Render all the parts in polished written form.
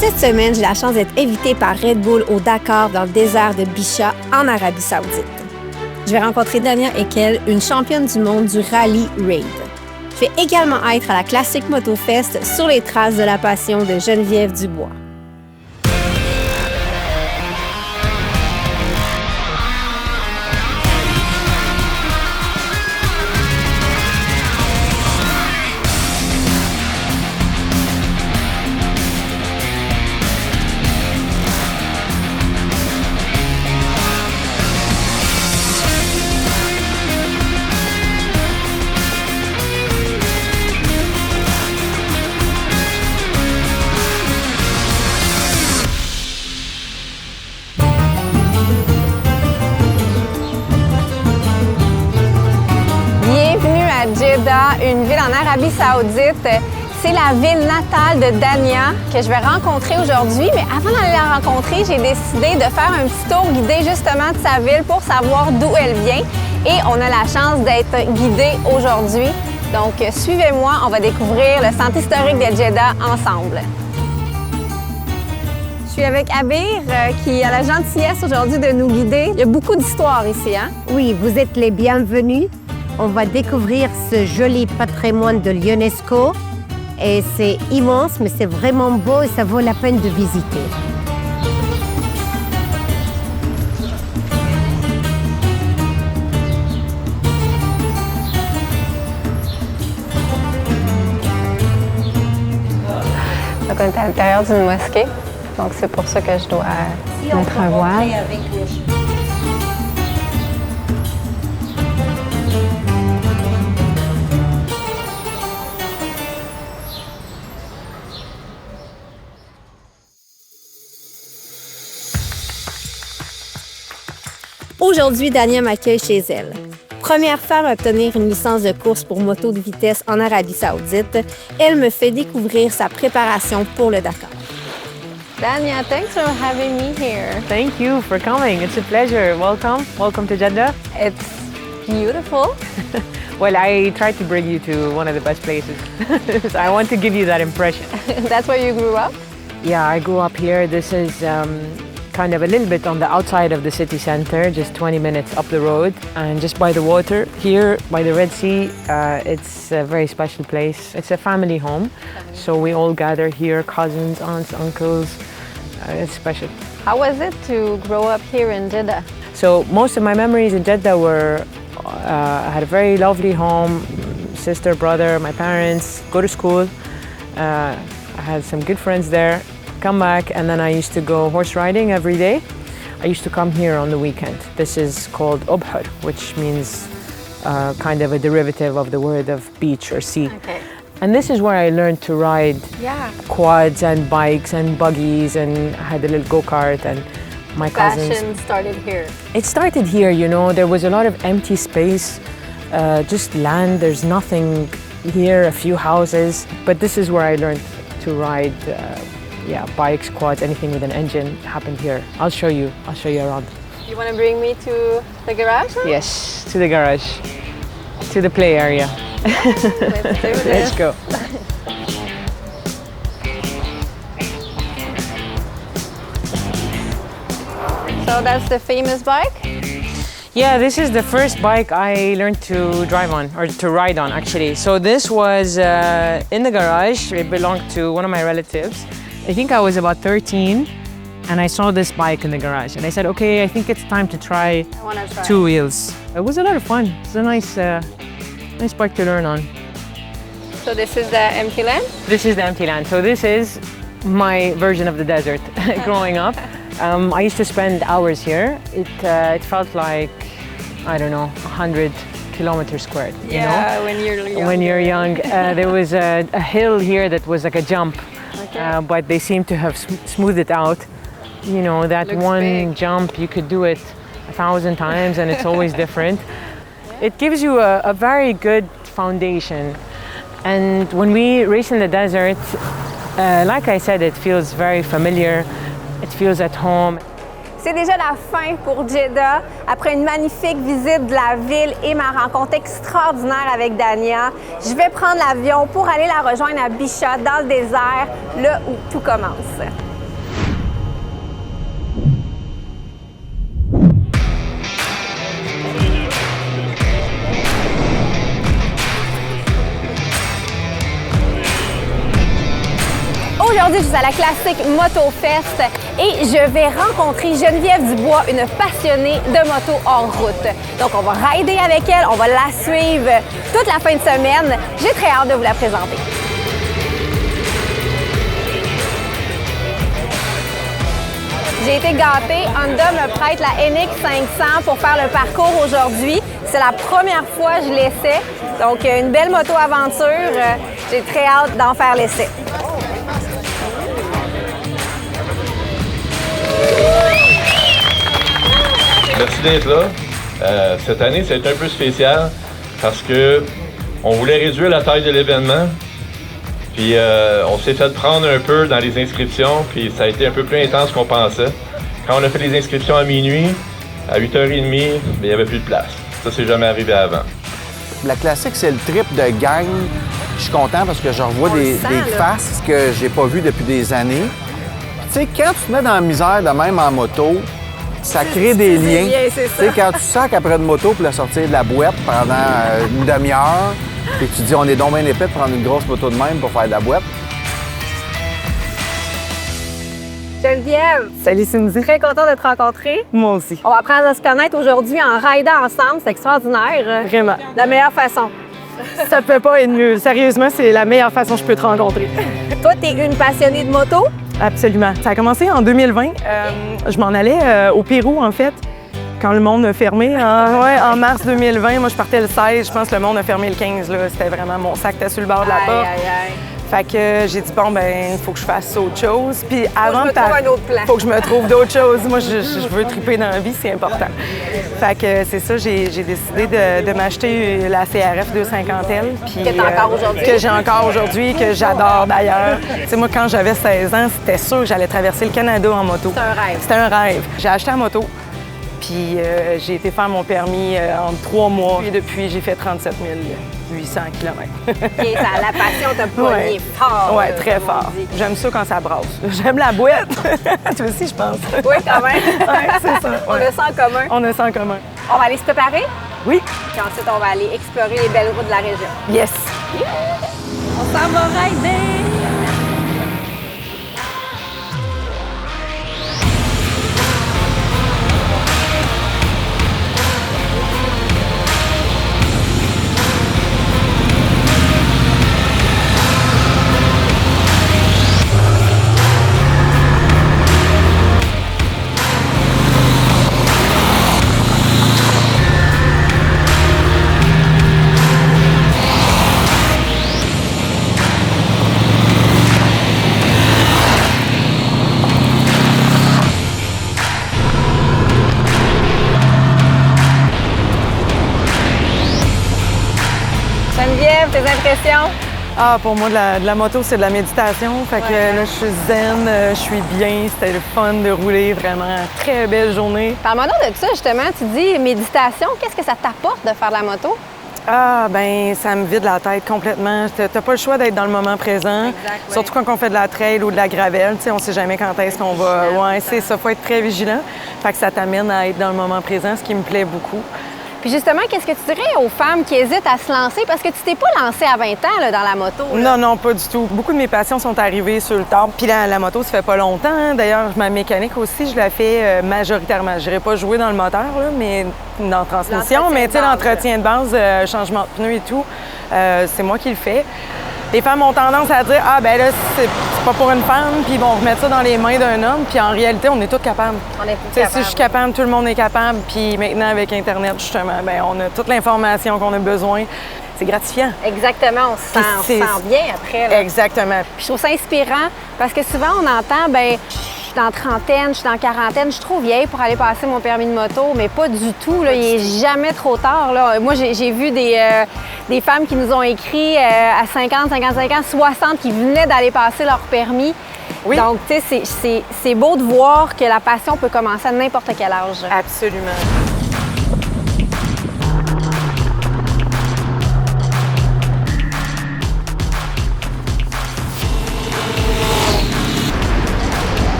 Cette semaine, j'ai la chance d'être invitée par Red Bull au Dakar dans le désert de Bisha en Arabie Saoudite. Je vais rencontrer Dania Ekel, une championne du monde du rallye raid. Je vais également être à la Classic Moto Fest sur les traces de la passion de Geneviève Dubois. Jeddah, une ville en Arabie Saoudite. C'est la ville natale de Dania que je vais rencontrer aujourd'hui. Mais avant d'aller la rencontrer, j'ai décidé de faire un petit tour guidé justement de sa ville pour savoir d'où elle vient. Et on a la chance d'être guidé aujourd'hui. Donc, suivez-moi, on va découvrir le centre historique de Jeddah ensemble. Je suis avec Abir qui a la gentillesse aujourd'hui de nous guider. Il y a beaucoup d'histoires ici, hein? Oui, vous êtes les bienvenus. On va découvrir ce joli patrimoine de l'UNESCO et c'est immense, mais c'est vraiment beau et ça vaut la peine de visiter. Donc on est à l'intérieur d'une mosquée, donc c'est pour ça que je dois mettre un voile. Aujourd'hui, Dania m'accueille chez elle. Première femme à obtenir une licence de course pour moto de vitesse en Arabie Saoudite, elle me fait découvrir sa préparation pour le Dakar. Dania, thanks for having me here. Thank you for coming. It's a pleasure. Welcome. Welcome to Jeddah. It's beautiful. Well, I tried to bring you to one of the best places. So I want to give you that impression. That's where you grew up? Yeah, I grew up here. This is kind of a little bit on the outside of the city center, just 20 minutes up the road and just by the water here by the Red Sea. It's a very special place. It's a family home, so we all gather here, cousins, aunts, uncles. It's special. How was it to grow up here in Jeddah? So most of my memories in Jeddah were, I had a very lovely home, sister, brother, my parents, go to school. I had some good friends there. Come back, and then I used to go horse riding every day. I used to come here on the weekend. This is called Ubhar, which means kind of a derivative of the word of beach or sea. Okay. And this is where I learned to ride quads and bikes and buggies, and I had a little go-kart and my cousins. Fashion started here. It started here, you know. There was a lot of empty space, just land. There's nothing here, a few houses. But this is where I learned to ride bikes, quads, anything with an engine happened here. I'll show you around. You want to bring me to the garage? Yes, to the garage, to the play area. Let's do this. Let's go. So that's the famous bike? Yeah, this is the first bike I learned to drive on, or to ride on actually. So this was in the garage. It belonged to one of my relatives. I think I was about 13 and I saw this bike in the garage and I said, okay, I think it's time to try two wheels. It was a lot of fun. It's a nice bike to learn on. So this is the empty land? This is the empty land. So this is my version of the desert growing up. I used to spend hours here. It felt like, I don't know, 100 kilometers squared. You know? When you're young. When you're young. There was a hill here that was like a jump. Okay. But they seem to have smoothed it out. You know, that looks one big. jump, you could do it 1,000 times and it's always different. It gives you a very good foundation. And when we race in the desert, like I said, it feels very familiar. It feels at home. C'est déjà la fin pour Jeddah. Après une magnifique visite de la ville et ma rencontre extraordinaire avec Dania, je vais prendre l'avion pour aller la rejoindre à Bisha, dans le désert, là où tout commence. Aujourd'hui, je suis à la Classique Moto Fest et je vais rencontrer Geneviève Dubois, une passionnée de moto hors route. Donc, on va rider avec elle, on va la suivre toute la fin de semaine. J'ai très hâte de vous la présenter. J'ai été gâtée. Honda me prête la NX 500 pour faire le parcours aujourd'hui. C'est la première fois que je l'essaie. Donc, une belle moto-aventure. J'ai très hâte d'en faire l'essai. Merci d'être là. Cette année, ça a été un peu spécial parce que on voulait réduire la taille de l'événement. Puis on s'est fait prendre un peu dans les inscriptions, puis ça a été un peu plus intense qu'on pensait. Quand on a fait les inscriptions à minuit, à 8h30, il n'y avait plus de place. Ça, c'est jamais arrivé avant. La classique, c'est le trip de gang. Je suis content parce que je revois des faces que j'ai pas vues depuis des années. Tu sais, quand tu te mets dans la misère de même en moto, ça crée des liens. Tu sais, quand tu sacs après une moto pour la sortir de la boîte pendant une demi-heure, et tu te dis, on est donc bien épais de prendre une grosse moto de même pour faire de la boîte. Geneviève, salut Cindy. très contente de te rencontrer. Moi aussi. On va apprendre à se connaître aujourd'hui en ridant ensemble. C'est extraordinaire. Vraiment. De la meilleure façon. Ça peut pas être mieux. Sérieusement, c'est la meilleure façon que je peux te rencontrer. Toi, tu es une passionnée de moto. Absolument. Ça a commencé en 2020. Je m'en allais au Pérou, en fait, quand le monde a fermé. En mars 2020, moi, je partais le 16. Je pense que le monde a fermé le 15. C'était vraiment mon sac était sur le bord de la porte. Fait que j'ai dit, bon, ben, il faut que je fasse autre chose. Puis avant de trouve un autre plan. Faut que je me trouve d'autres choses. Moi, je veux triper dans la vie, c'est important. Fait que c'est ça, j'ai décidé de m'acheter la CRF 250L. Puis, que tu as encore aujourd'hui. Que j'ai encore aujourd'hui, que j'adore d'ailleurs. Tu sais, moi, quand j'avais 16 ans, c'était sûr que j'allais traverser le Canada en moto. C'était un rêve. C'était un rêve. J'ai acheté la moto. Puis j'ai été faire mon permis en 3 mois. Et depuis, j'ai fait 37 800 km. Et ça, la passion t'a pogné fort. Oui, très fort. J'aime ça quand ça brasse. J'aime la boîte. Toi aussi, je pense. Oui, quand même. C'est ça. On a ça en commun. On a ça en commun. On va aller se préparer. Oui. Puis ensuite, on va aller explorer les belles routes de la région. Yes. On s'en va rider. Geneviève, tes impressions? Ah, pour moi, de la moto, c'est de la méditation. Fait que là, je suis zen, je suis bien. C'était le fun de rouler, vraiment. Très belle journée. Parle-moi donc de ça, justement. Tu dis méditation. Qu'est-ce que ça t'apporte de faire de la moto? Ah, ben ça me vide la tête complètement. T'as pas le choix d'être dans le moment présent. Exact, oui. Surtout quand on fait de la trail ou de la gravelle. Tu sais, on sait jamais quand est-ce qu'on va. Ouais, c'est ça. Faut être très vigilant. Fait que ça t'amène à être dans le moment présent, ce qui me plaît beaucoup. Puis justement, qu'est-ce que tu dirais aux femmes qui hésitent à se lancer? Parce que tu t'es pas lancée à 20 ans là, dans la moto. Là. Non, pas du tout. Beaucoup de mes passions sont arrivées sur le tard. Puis la moto, ça fait pas longtemps. Hein. D'ailleurs, ma mécanique aussi, je la fais majoritairement. Je dirais pas jouer dans le moteur, là, mais dans la transmission. Mais tu sais, l'entretien de base, changement de pneus et tout, c'est moi qui le fais. Les femmes ont tendance à dire « Ah, ben là, c'est pas pour une femme », puis ils vont remettre ça dans les mains d'un homme. Puis en réalité, on est tous capables. On est tous T'sais, capables. si je suis capable, tout le monde est capable. Puis maintenant, avec Internet, justement, ben on a toute l'information qu'on a besoin. C'est gratifiant. Exactement, on se sent bien après. Là. Exactement. Puis je trouve ça inspirant parce que souvent, on entend, ben je suis dans trentaine, je suis dans quarantaine, je suis trop vieille pour aller passer mon permis de moto, mais pas du tout. Là, il n'est jamais trop tard. Là. Moi, j'ai vu des femmes qui nous ont écrit à 50, 55 ans, 60 qui venaient d'aller passer leur permis. Oui. Donc, tu sais, c'est beau de voir que la passion peut commencer à n'importe quel âge. Absolument.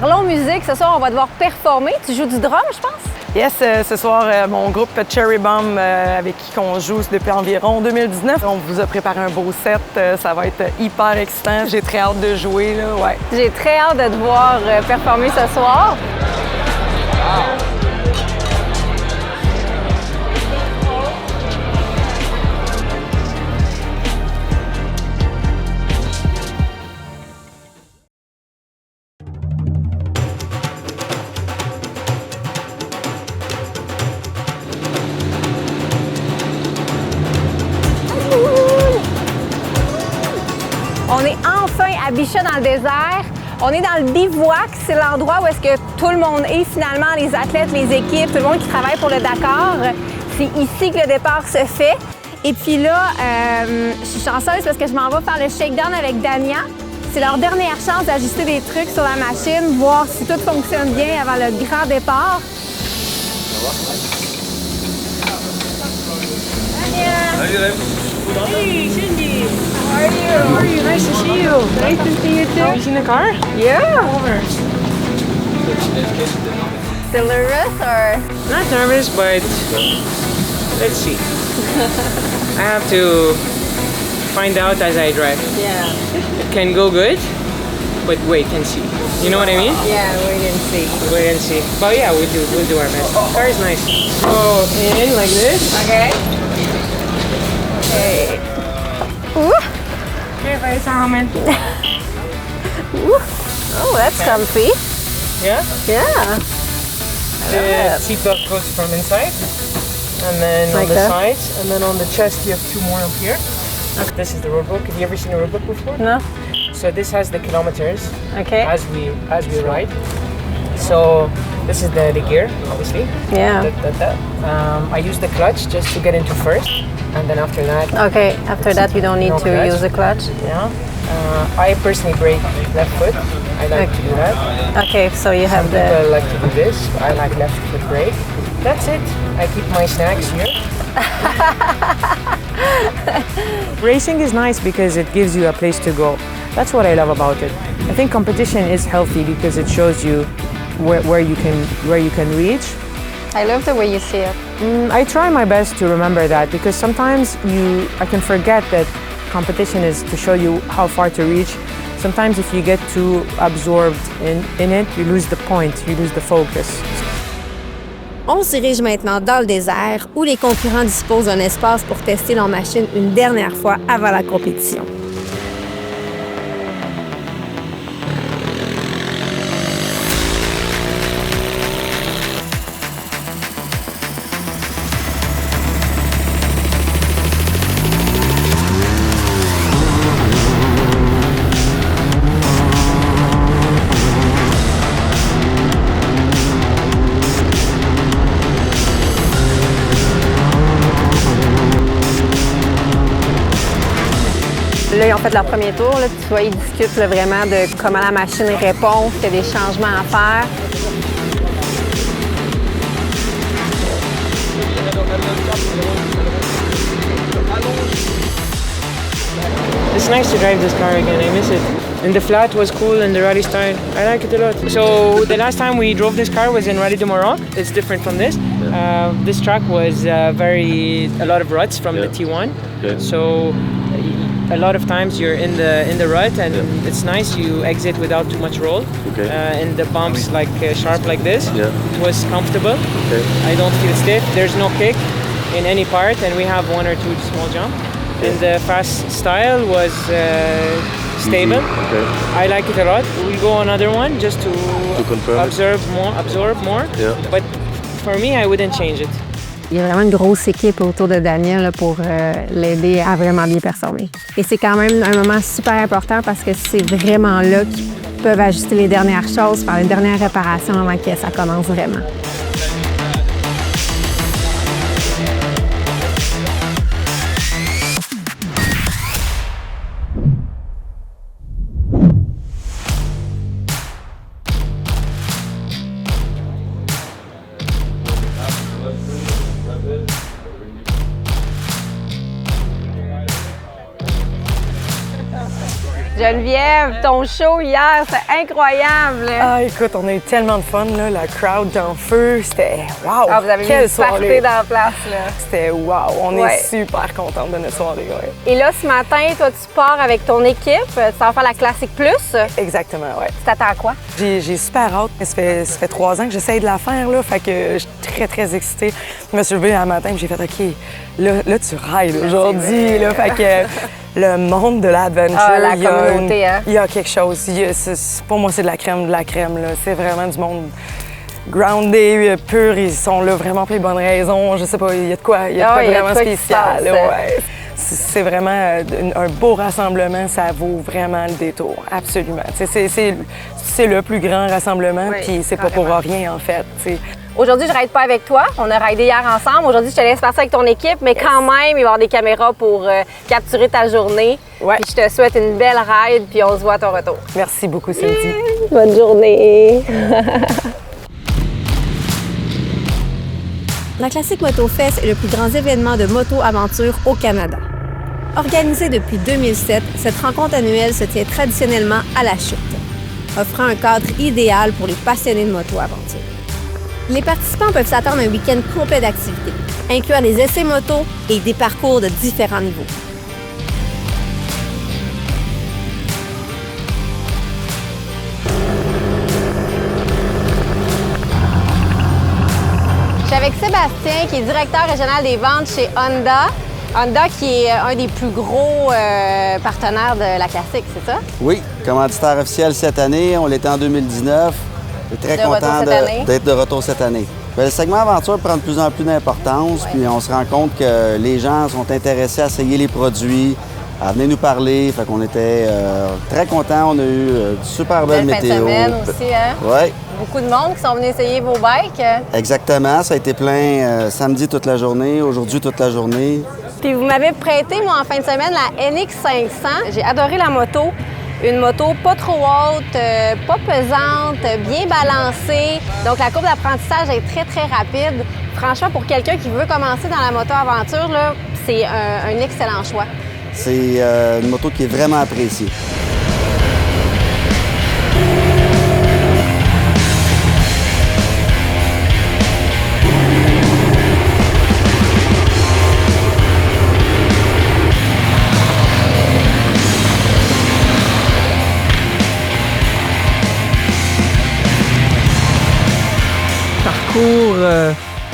Parlons musique, ce soir, on va devoir performer. Tu joues du drum, je pense? Yes, ce soir, mon groupe Cherry Bomb, avec qui on joue depuis environ 2019, on vous a préparé un beau set. Ça va être hyper excitant. J'ai très hâte de jouer, là, ouais. J'ai très hâte de te voir performer ce soir. On est enfin à Bichat dans le désert. On est dans le bivouac. C'est l'endroit où est-ce que tout le monde est finalement, les athlètes, les équipes, tout le monde qui travaille pour le Dakar. C'est ici que le départ se fait. Et puis là, je suis chanceuse parce que je m'en vais faire le shakedown avec Dania. C'est leur dernière chance d'ajuster des trucs sur la machine, voir si tout fonctionne bien avant le grand départ. Hey, Cindy. How are you? How are you? Nice to see you. Nice to see you too. Have you seen the car? Yeah. Over. Still nervous or? Not nervous, but let's see. I have to find out as I drive. Yeah. It can go good, but wait and see. You know what I mean? Yeah, wait and see. Wait and see. But yeah, we'll do our best. The car is nice. Go in like this. Okay. Okay. Ooh. Okay, bye, Salman. Ooh. Oh, that's comfy. Yeah? Yeah. The seatbelt goes from inside, and then Like on the that? sides, and then on the chest you have two more up here. This is the road book. Have you ever seen a road book before? No? So this has the kilometers Okay. as we ride. So this is the gear, obviously. Yeah. I use the clutch just to get into first, and then after that, Okay, after that you don't need No to clutch. use the clutch. yeah. I personally brake left foot. I like to do that. Okay, so you have Some people the... like to do this. I like left foot brake. That's it. I keep my snacks here. Racing is nice because it gives you a place to go. That's what I love about it. I think competition is healthy because it shows you where you can reach. I love the way you see it. I try my best to remember that because sometimes I can forget that competition is to show you how far to reach. Sometimes if you get too absorbed in it, you lose the point, you lose the focus. On se dirige maintenant dans le désert où les concurrents disposent d'un espace pour tester leur machine une dernière fois avant la compétition. Là, ils ont fait leur premier tour. Là, tu vois, ils discutent là, vraiment de comment la machine répond, s'il y a des changements à faire. It's nice to drive this car again, I miss it. And the flat was cool and the rally style, I like it a lot. So the last time we drove this car was in Rally du Maroc. It's different from this. This track was a lot of ruts from the T1. Okay. So a lot of times you're in the rut and it's nice you exit without too much roll. Okay. And the bumps like sharp like this. Yeah. It was comfortable. Okay. I don't feel stiff. There's no kick in any part and we have one or two small jumps. And the fast style was stable. Okay. I like it a lot. We'll go another one just to confirm it. absorb more. Yeah. But for me, I wouldn't change it. Il y a vraiment une grosse équipe autour de Daniel là, pour l'aider à vraiment bien performer. Et c'est quand même un moment super important parce que c'est vraiment là qu'ils peuvent ajuster les dernières choses, faire les dernières réparations avant que ça commence vraiment. Geneviève, ton show hier, c'est incroyable! Ah, écoute, on a eu tellement de fun, là. La crowd est en feu. C'était wow! Ah, vous avez Quelle mis une party soirée! dans la place, là. C'était wow! On Ouais. est super contents de notre soirée, ouais. Et là, ce matin, toi, tu pars avec ton équipe. Tu vas faire la Classique Plus. Exactement, ouais. Tu t'attends à quoi? J'ai super hâte. Ça fait 3 ans que j'essaye de la faire, là. Fait que je suis très, très excitée. Je me suis levée un matin et j'ai fait OK, là, tu rides aujourd'hui, là. Fait que le monde de l'adventure, La communauté, hein? il y a quelque chose. Pour moi, c'est de la crème, là. C'est vraiment du monde groundé, pur. Ils sont là vraiment pour les bonnes raisons. Je sais pas, il y a de quoi, vraiment spécial. Là, ouais. C'est vraiment un beau rassemblement. Ça vaut vraiment le détour, absolument. C'est le plus grand rassemblement, puis c'est pas pour rien, en fait. T'sais. Aujourd'hui, je ne ride pas avec toi. On a ridé hier ensemble. Aujourd'hui, je te laisse passer avec ton équipe, mais quand même, il va y avoir des caméras pour capturer ta journée. Ouais. Puis je te souhaite une belle ride, puis on se voit à ton retour. Merci beaucoup, Cindy. Bonne journée! La Classique MotoFest est le plus grand événement de moto-aventure au Canada. Organisée depuis 2007, cette rencontre annuelle se tient traditionnellement à La Chute, offrant un cadre idéal pour les passionnés de moto-aventure. Les participants peuvent s'attendre à un week-end complet d'activités, incluant des essais moto et des parcours de différents niveaux. Je suis avec Sébastien, qui est directeur régional des ventes chez Honda. Honda, qui est un des plus gros partenaires de la Classique, c'est ça? Oui, commanditaire officiel cette année. On l'était en 2019. Je suis très De content retour cette année. d'être de retour cette année. Bien, le segment aventure prend de plus en plus d'importance, puis on se rend compte que les gens sont intéressés à essayer les produits, à venir nous parler. Fait qu'on était très contents. On a eu une super belle Fin de météo. semaine aussi, hein? Oui, Beaucoup de monde qui sont venus essayer vos bikes. exactement. Ça a été plein samedi toute la journée, aujourd'hui toute la journée. Puis vous m'avez prêté, moi, en fin de semaine, la NX500. J'ai adoré la moto. Une moto pas trop haute, pas pesante, bien balancée. Donc, la courbe d'apprentissage est très, très rapide. Franchement, pour quelqu'un qui veut commencer dans la moto-aventure, là, c'est un excellent choix. C'est une moto qui est vraiment appréciée. Parcours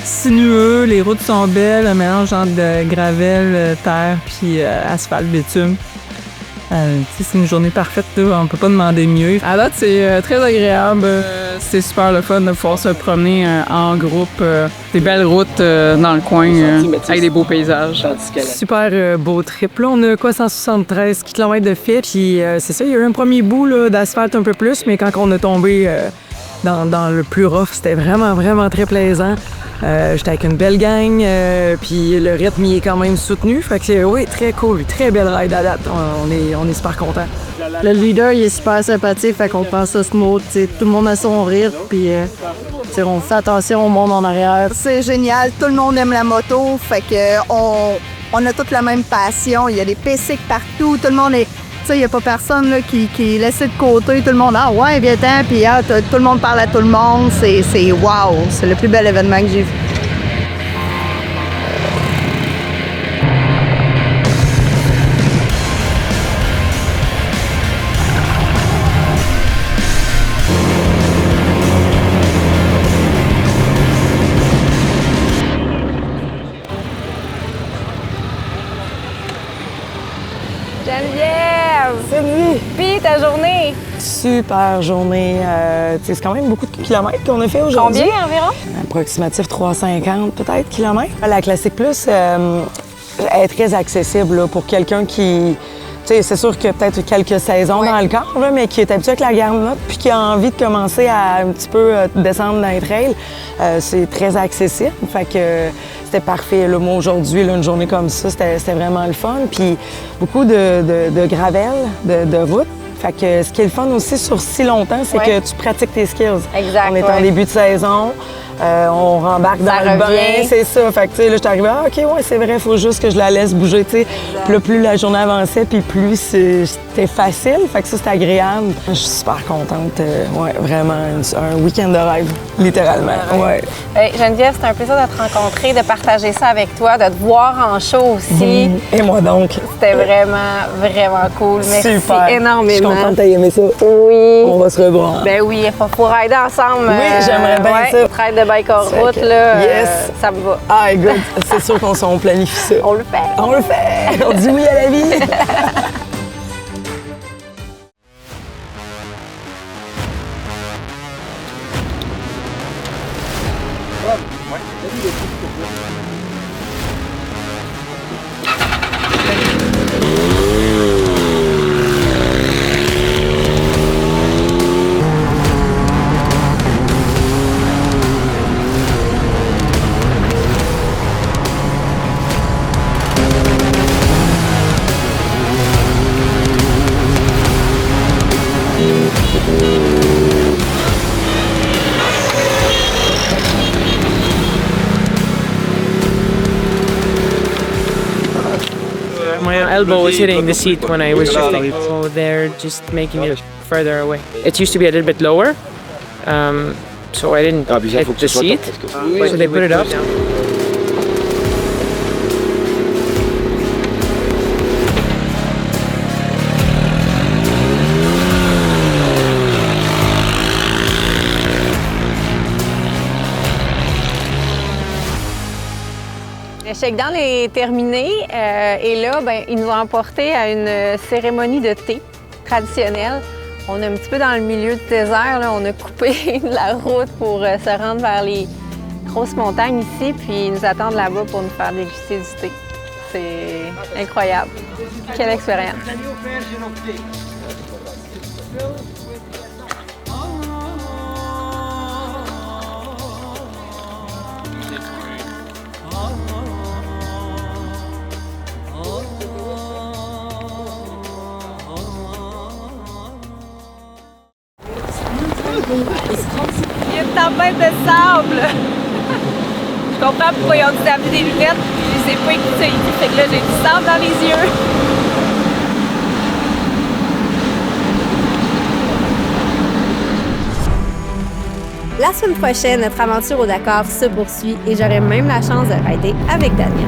sinueux, les routes sont belles, un mélange entre de gravel, terre puis asphalte, bitume. C'est une journée parfaite, là, on peut pas demander mieux. À date, c'est très agréable, c'est super le fun de pouvoir se promener en groupe, des belles routes dans le coin avec des beaux paysages. Super beau trip. Là, on a quoi, 173 km de fait, puis c'est ça, il y a eu un premier bout là, d'asphalte un peu plus, mais quand on a tombé dans le plus rough, c'était vraiment, vraiment très plaisant. J'étais avec une belle gang, puis le rythme il est quand même soutenu. Fait que oui, très cool, très belle ride à date. On est super contents. Le leader, il est super sympathique, fait qu'on pense à smooth. Tout le monde a son rythme, puis on fait attention au monde en arrière. C'est génial, tout le monde aime la moto, fait que on a toute la même passion. Il y a des PC partout, tout le monde est... Il n'y a pas personne là, qui est laissé de côté. Tout le monde, ah ouais, viens-t'en, puis tout le monde parle à tout le monde. C'est wow! C'est le plus bel événement que j'ai vu. Geneviève! Salut! Puis ta journée? Super journée. C'est quand même beaucoup de kilomètres qu'on a fait aujourd'hui. Combien environ? Approximatif 350 peut-être kilomètres. La Classique Plus est très accessible là, pour quelqu'un qui... C'est sûr qu'il y a peut-être quelques saisons dans le corps, là, mais qui est habitué avec la garnotte puis qui a envie de commencer à un petit peu descendre dans les trails. C'est très accessible. Fait que c'était parfait. Là, moi, aujourd'hui, une journée comme ça, c'était vraiment le fun. Puis beaucoup de gravel, de route. Fait que ce qui est le fun aussi sur si longtemps, c'est que tu pratiques tes skills. Exact. On est en début de saison. on rembarque dans le bain, c'est ça. Fait que, tu sais, là, je suis arrivée, OK, ouais, c'est vrai, il faut juste que je la laisse bouger, tu sais. Puis là, plus la journée avançait, puis plus c'était facile. Fait que ça, c'était agréable. Je suis super contente. Ouais, vraiment, un week-end de rêve, littéralement. Ouais. Geneviève, c'était un plaisir de te rencontrer, de partager ça avec toi, de te voir en show aussi. Et moi donc. C'était vraiment, vraiment cool. Merci énormément. Je suis contente que tu aies aimé ça. Oui. On va se revoir. Ben oui, il faut rider ensemble. Oui, j'aimerais bien ça. Traite de bike hors route, là, ça me va. Ah, good. C'est sûr qu'on planifie ça. On le fait. On le fait. On dit oui à la vie. My elbow was hitting the seat when I was shifting, so they're just making it further away. It used to be a little bit lower, so I didn't hit the seat, so they put it up. Le shakedown est terminé et là, ben, ils nous ont emportés à une cérémonie de thé traditionnelle. On est un petit peu dans le milieu du désert, là. On a coupé la route pour se rendre vers les grosses montagnes ici, puis ils nous attendent là-bas pour nous faire déguster du thé. C'est incroyable. Quelle expérience! Il y a une tempête de sable. Je comprends pourquoi ils ont dû amener des lunettes, puis je sais pas écouter ici, fait que là j'ai du sable dans les yeux. La semaine prochaine, notre aventure au Dakar se poursuit et j'aurai même la chance de rider avec Dania.